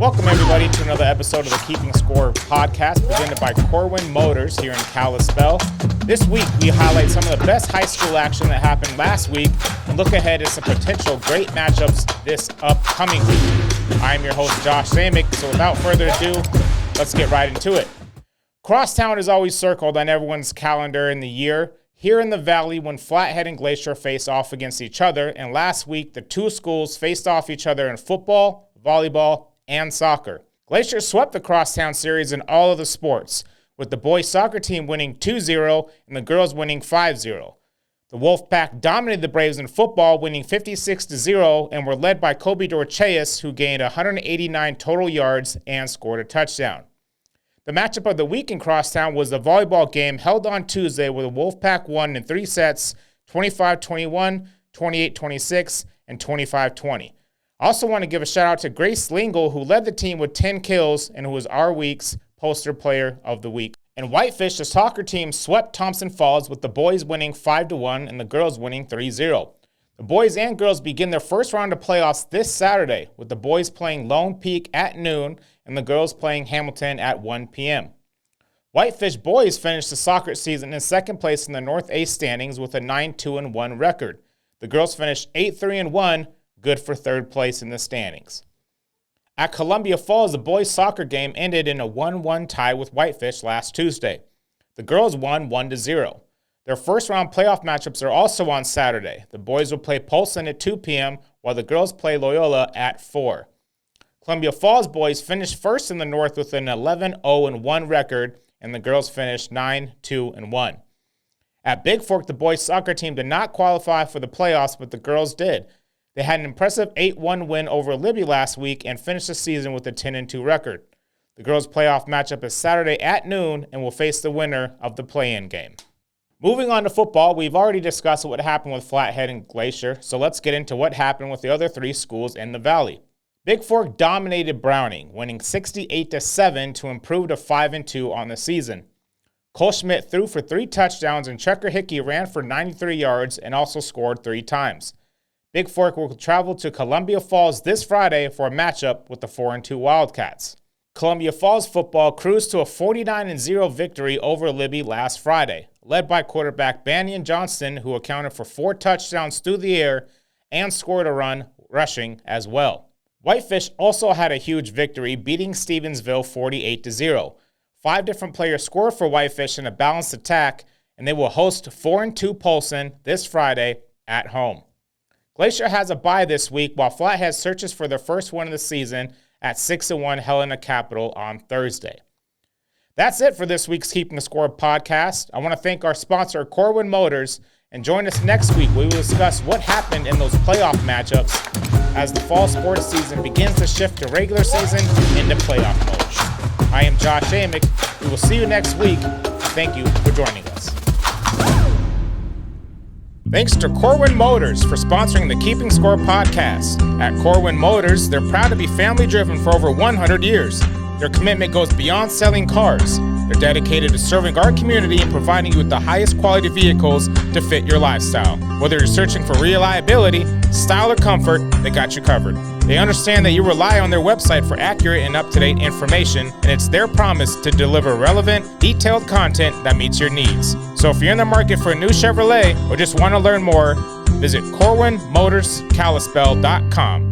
Welcome, everybody, to another episode of the Keeping Score podcast presented by Corwin Motors here in Kalispell. This week, we highlight some of the best high school action that happened last week and look ahead at some potential great matchups this upcoming week. I'm your host, Josh Amick, so without further ado, let's get right into it. Crosstown is always circled on everyone's calendar in the year here in the Valley when Flathead and Glacier face off against each other, and last week, the two schools faced off each other in football, volleyball, and soccer. Glacier swept the Crosstown series in all of the sports, with the boys soccer team winning 2-0 and the girls winning 5-0. The Wolfpack dominated the Braves in football, winning 56-0, and were led by Kobe Dorcheus, who gained 189 total yards and scored a touchdown. The matchup of the week in Crosstown was the volleyball game held on Tuesday, where the Wolfpack won in 3 sets, 25-21, 28-26, and 25-20. I also want to give a shout out to Grace Lingle, who led the team with 10 kills and who was our week's poster player of the week. And Whitefish, the soccer team, swept Thompson Falls with the boys winning 5-1 and the girls winning 3-0. The boys and girls begin their first round of playoffs this Saturday, with the boys playing Lone Peak at noon and the girls playing Hamilton at 1 p.m. Whitefish boys finished the soccer season in second place in the North A standings with a 9-2-1 record. The girls finished 8-3-1, good for third place in the standings. At Columbia Falls, the boys' soccer game ended in a 1-1 tie with Whitefish last Tuesday. The girls won 1-0. Their first-round playoff matchups are also on Saturday. The boys will play Polson at 2 p.m., while the girls play Loyola at 4. Columbia Falls boys finished first in the North with an 11-0-1 record, and the girls finished 9-2-1. At Bigfork, the boys' soccer team did not qualify for the playoffs, but the girls did. They had an impressive 8-1 win over Libby last week and finished the season with a 10-2 record. The girls' playoff matchup is Saturday at noon and will face the winner of the play-in game. Moving on to football, we've already discussed what happened with Flathead and Glacier, so let's get into what happened with the other 3 schools in the Valley. Bigfork dominated Browning, winning 68-7 to improve to 5-2 on the season. Cole Schmidt threw for 3 touchdowns and Checker Hickey ran for 93 yards and also scored 3 times. Bigfork will travel to Columbia Falls this Friday for a matchup with the 4-2 Wildcats. Columbia Falls football cruised to a 49-0 victory over Libby last Friday, led by quarterback Banyan Johnston, who accounted for 4 touchdowns through the air and scored a run rushing as well. Whitefish also had a huge victory, beating Stevensville 48-0. 5 different players scored for Whitefish in a balanced attack, and they will host 4-2 Polson this Friday at home. Glacier has a bye this week, while Flathead searches for their first win of the season at 6-1 Helena Capital on Thursday. That's it for this week's Keeping the Score podcast. I want to thank our sponsor, Corwin Motors, and join us next week where we will discuss what happened in those playoff matchups as the fall sports season begins to shift to regular season into playoff mode. I am Josh Amick. We will see you next week. Thank you for joining us. Thanks to Corwin Motors for sponsoring the Keeping Score podcast. At Corwin Motors, they're proud to be family-driven for over 100 years. Their commitment goes beyond selling cars. They're dedicated to serving our community and providing you with the highest quality vehicles to fit your lifestyle. Whether you're searching for reliability, style, or comfort, they got you covered. They understand that you rely on their website for accurate and up-to-date information, and it's their promise to deliver relevant, detailed content that meets your needs. So if you're in the market for a new Chevrolet or just want to learn more, visit CorwinMotorsKalispell.com.